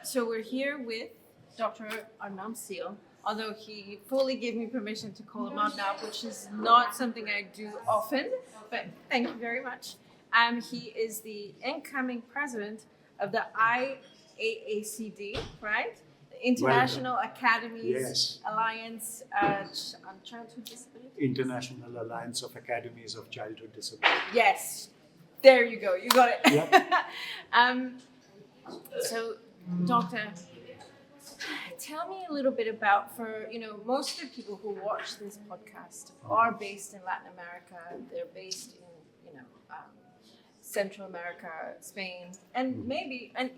So we're here with Dr. Arnab Seal, although he fully gave me permission to call him Arnab, which is not something I do often, but thank you very much. He is the incoming president of the IAACD, right? The International Academies Yes. Alliance on Childhood Disabilities. International Alliance of Academies of Childhood Disabilities. Yes, there you go, you got it. Yep. So, Doctor, tell me a little bit about, most of the people who watch this podcast are based in Latin America. They're based in, Central America, Spain, and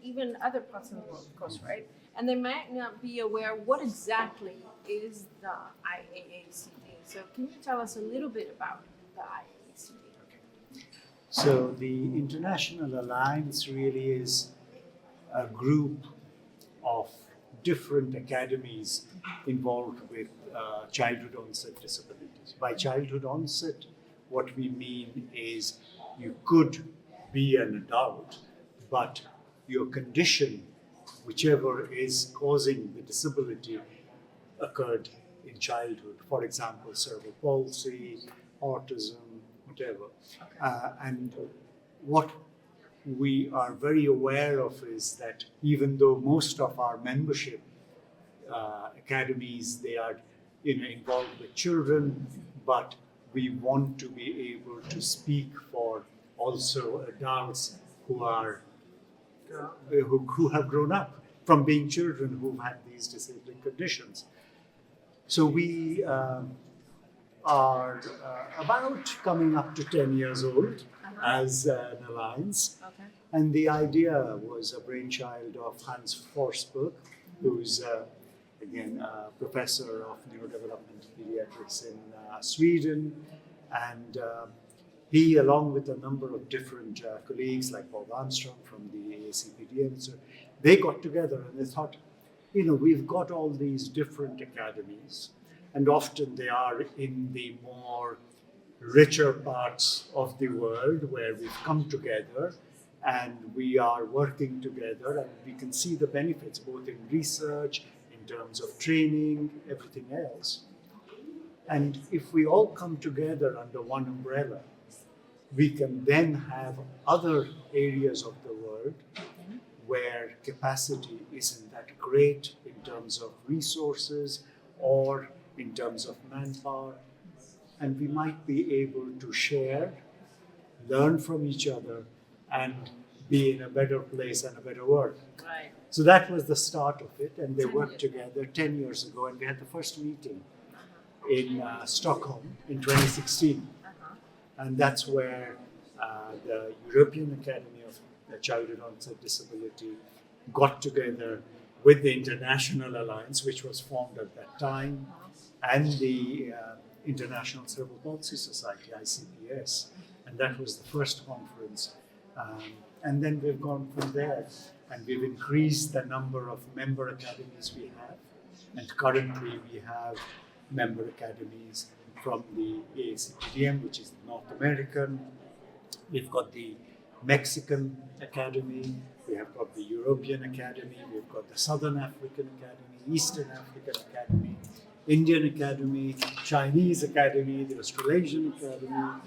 even other parts of the world, of course, right? And they might not be aware what exactly is the IAACD. So, can you tell us a little bit about the IAACD? So the International Alliance really is a group of different academies involved with childhood onset disabilities. By childhood onset, what we mean is you could be an adult, but your condition, whichever is causing the disability, occurred in childhood. For example, cerebral palsy, autism, whatever. And what we are very aware of is that even though most of our membership academies, they are involved with children, but we want to be able to speak for also adults who are who have grown up from being children who've had these disabling conditions. So we are about coming up to 10 years old as an alliance. Okay. And the idea was a brainchild of Hans Forsberg, who's, again, a professor of neurodevelopmental pediatrics in Sweden. And he, along with a number of different colleagues like Bob Armstrong from the EACD, and so they got together and they thought, we've got all these different academies, and often they are in the more richer parts of the world where we've come together and we are working together, and we can see the benefits both in research, in terms of training, everything else. And if we all come together under one umbrella, we can then have other areas of the world where capacity isn't that great in terms of resources or in terms of manpower, and we might be able to share, learn from each other, and be in a better place and a better world. Right. So that was the start of it, and they worked together 10 years ago, and we had the first meeting in Stockholm in 2016. And that's where the European Academy of Childhood Onset Disability got together with the International Alliance, which was formed at that time, and the International Cerebral Palsy Society, ICPS. And that was the first conference. And then we've gone from there, and we've increased the number of member academies we have. And currently we have member academies from the EACDM, which is the North American. We've got the Mexican Academy, we have got the European Academy, we've got the Southern African Academy, Eastern African Academy, Indian Academy, Chinese Academy, the Australasian Academy,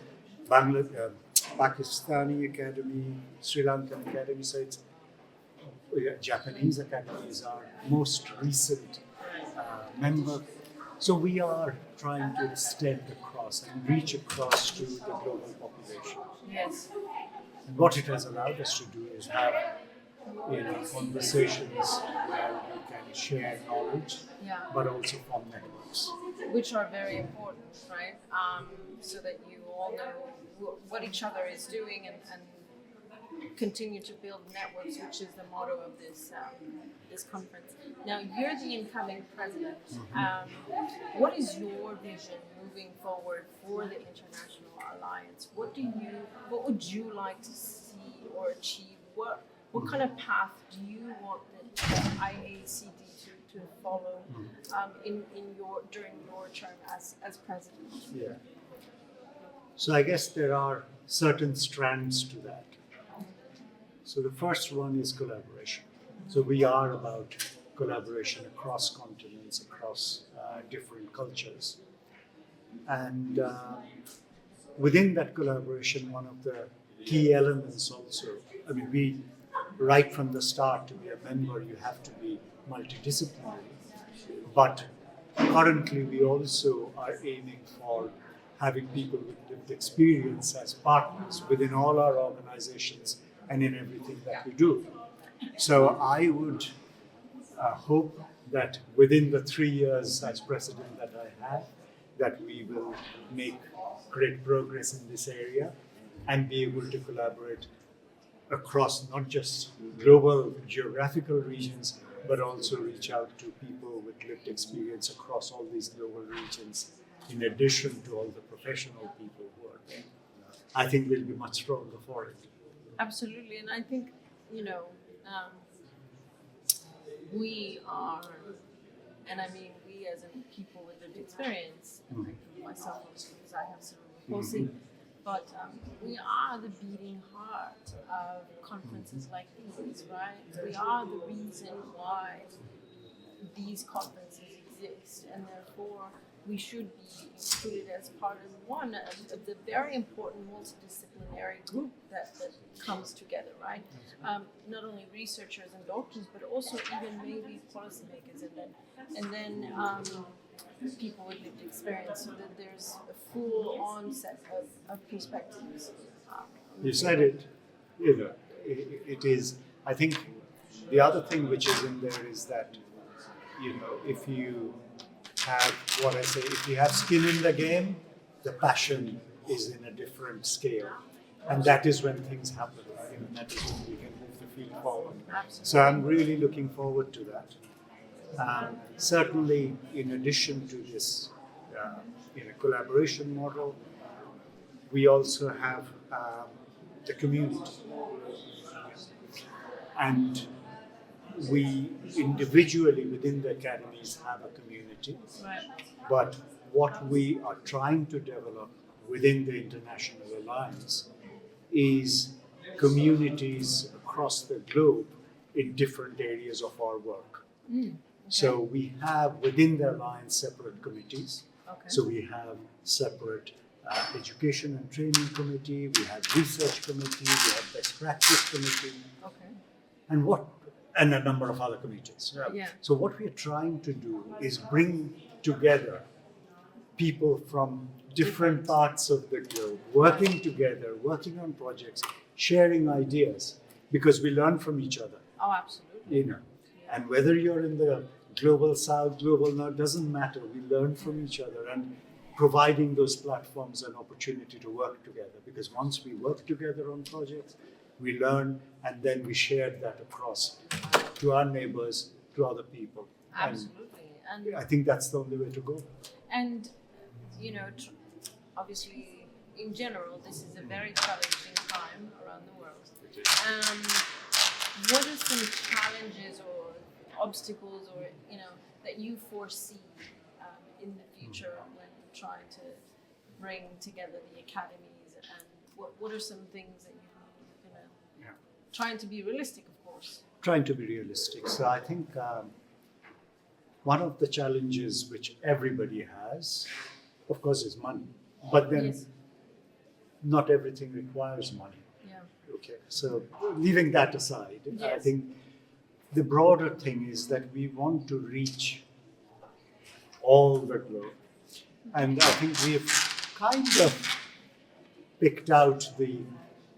Pakistani Academy, Sri Lankan Academy. So it's Japanese Academy is our most recent member. So we are trying to extend across and reach across to the global population. Yes. And what it has allowed us to do is have conversations where we can share knowledge, but also form networks. Which are very important, right? So that you all know what each other is doing and continue to build networks, which is the motto of this conference. Now, you're the incoming president. What is your vision moving forward for the International Alliance? What would you like to see or achieve? What kind of path do you want the IACD to follow during your term as president? Yeah. So I guess there are certain strands to that. So the first one is collaboration. So we are about collaboration across continents, across different cultures. And within that collaboration, one of the key elements also, I mean, we, right from the start, to be a member, you have to be multidisciplinary. But currently, we also are aiming for having people with lived experience as partners within all our organizations and in everything that we do. So I would hope that within the 3 years as president that I have, that we will make great progress in this area and be able to collaborate across not just global geographical regions, but also reach out to people with lived experience across all these global regions, in addition to all the professional people who are there. I think we'll be much stronger for it. Absolutely, and I think, we are, and I mean we as in people with lived experience, like myself, because I have cerebral palsy, but we are the beating heart of conferences like these, right? We are the reason why these conferences exist, and therefore we should be included as part of one of the very important multidisciplinary group that comes together, right? Not only researchers and doctors, but also even maybe policymakers, and then people with lived experience, so that there's a full-on set of perspectives. You said it. It is. I think the other thing which is in there is that, if you have what I say, if you have skin in the game, the passion is in a different scale, and that is when things happen. And that is when we can move the field forward. Absolutely. So I'm really looking forward to that. Certainly, in addition to this collaboration model, we also have the community. And we individually within the academies have a community. Right. But what we are trying to develop within the International Alliance is communities across the globe in different areas of our work. Okay. So we have within the Alliance separate committees. Okay. So we have separate education and training committee, we have research committee, we have best practice committee, Okay. and a number of other committees. Yeah. So what we are trying to do is bring together people from different parts of the globe, working together, working on projects, sharing ideas, because we learn from each other. Oh, absolutely. And whether you're in the global south, global north, doesn't matter. We learn from each other, and providing those platforms an opportunity to work together. Because once we work together on projects, we learn, and then we share that across to our neighbors, to other people. Absolutely. And I think that's the only way to go. And, obviously, in general, this is a very challenging time around the world. What are some challenges or obstacles, or that you foresee in the future when trying to bring together the academies, and what are some things that you're gonna trying to be realistic, of course. Trying to be realistic. So I think one of the challenges which everybody has, of course, is money. But then not everything requires money. Yeah. Okay. So leaving that aside, I Yes. think the broader thing is that we want to reach all the globe. And I think we've kind of picked out the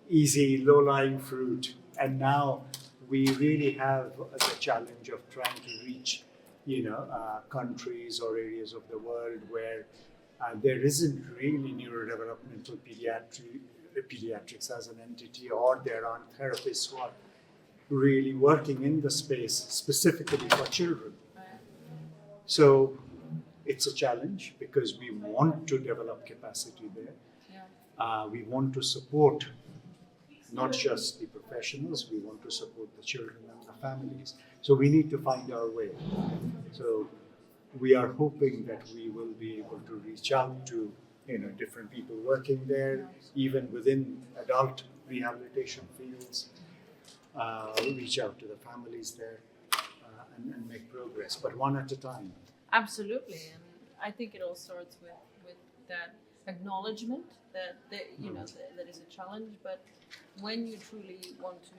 easy, low-lying fruit. And now we really have the challenge of trying to reach, countries or areas of the world where there isn't really neurodevelopmental pediatrics as an entity, or there aren't therapists who are really working in the space specifically for children. So it's a challenge because we want to develop capacity there. Yeah. We want to support not just the professionals, we want to support the children and the families. So we need to find our way. So we are hoping that we will be able to reach out to different people working there, even within adult rehabilitation fields, reach out to the families there and make progress, but one at a time. Absolutely, and I think it all starts with that acknowledgement that that is a challenge. But when you truly want to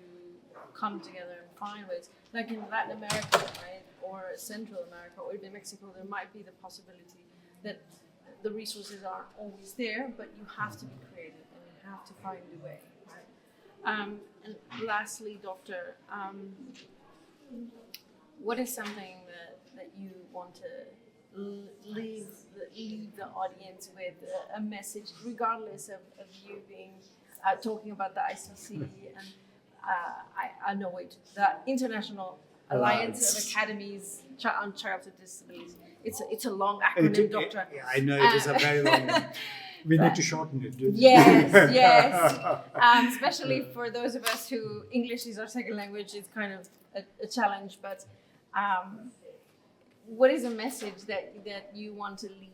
come together and find ways, like in Latin America, right, or Central America, or even Mexico, there might be the possibility that the resources aren't always there, but you have to be creative and you have to find a way, right? And lastly, Doctor, what is something that you want to leave the audience with, a message, regardless of you being talking about the ICC and the International Alliance of Academies on Childhood Disabilities. It's a long acronym, Doctor. I know it is a very long one. We need to shorten it. Yes. Especially for those of us who English is our second language, it's kind of a challenge. But what is a message that you want to leave?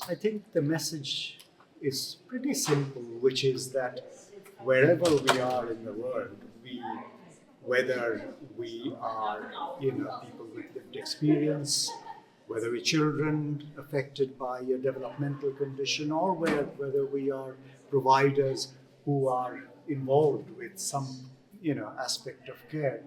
I think the message is pretty simple, which is that wherever we are in the world, whether we are people with lived experience, whether we're children affected by a developmental condition, or whether we are providers who are involved with some aspect of care,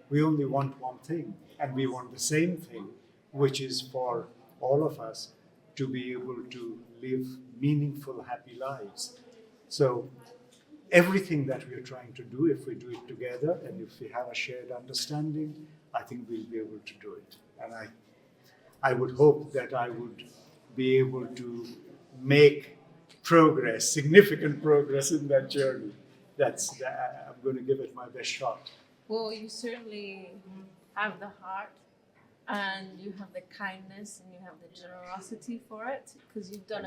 we only want one thing, and we want the same thing, which is for all of us to be able to live meaningful, happy lives. So everything that we are trying to do, if we do it together and if we have a shared understanding, I think we'll be able to do it. And I would hope that I would be able to make progress, significant progress in that journey. I'm going to give it my best shot. Well, you certainly have the heart, and you have the kindness, and you have the generosity for it, because you've done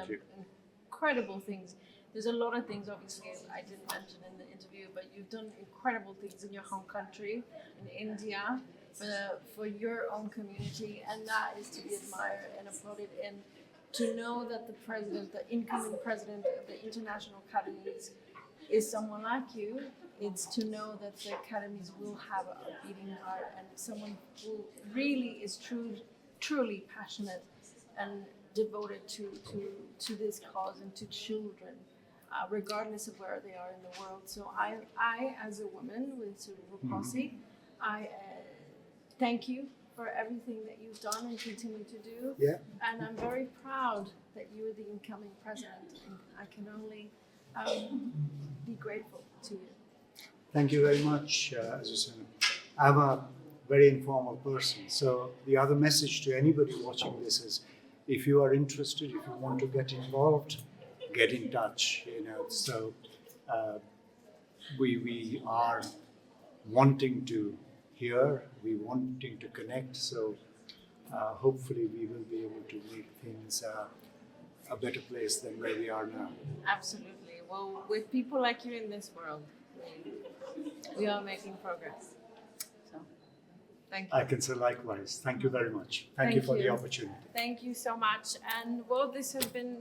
incredible things. There's a lot of things, obviously, I didn't mention in the interview, but you've done incredible things in your home country, in India, for your own community, and that is to be admired and applauded. And to know that the incoming president of the International Academies is someone like you, it's to know that the academies will have a beating heart and someone who really is truly passionate and devoted to this cause and to children, regardless of where they are in the world. So I as a woman with cerebral palsy, I thank you for everything that you've done and continue to do. Yeah. And I'm very proud that you're the incoming president, and I can only be grateful to you. Thank you very much, Azucena. I'm a very informal person, so the other message to anybody watching this is, if you are interested, if you want to get involved, get in touch. So we are wanting to hear, we wanting to connect. So hopefully we will be able to make things a better place than where we are now. Absolutely. Well, with people like you in this world, we are making progress. So, thank you. I can say likewise. Thank you very much. Thank you for the opportunity. Thank you so much. And well, this has been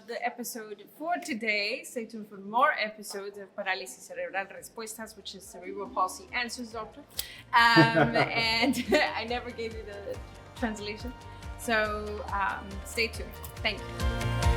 the episode for today. Stay tuned for more episodes of Parálisis Cerebral Respuestas, which is cerebral palsy answers, Doctor. And I never gave you the translation. So stay tuned. Thank you.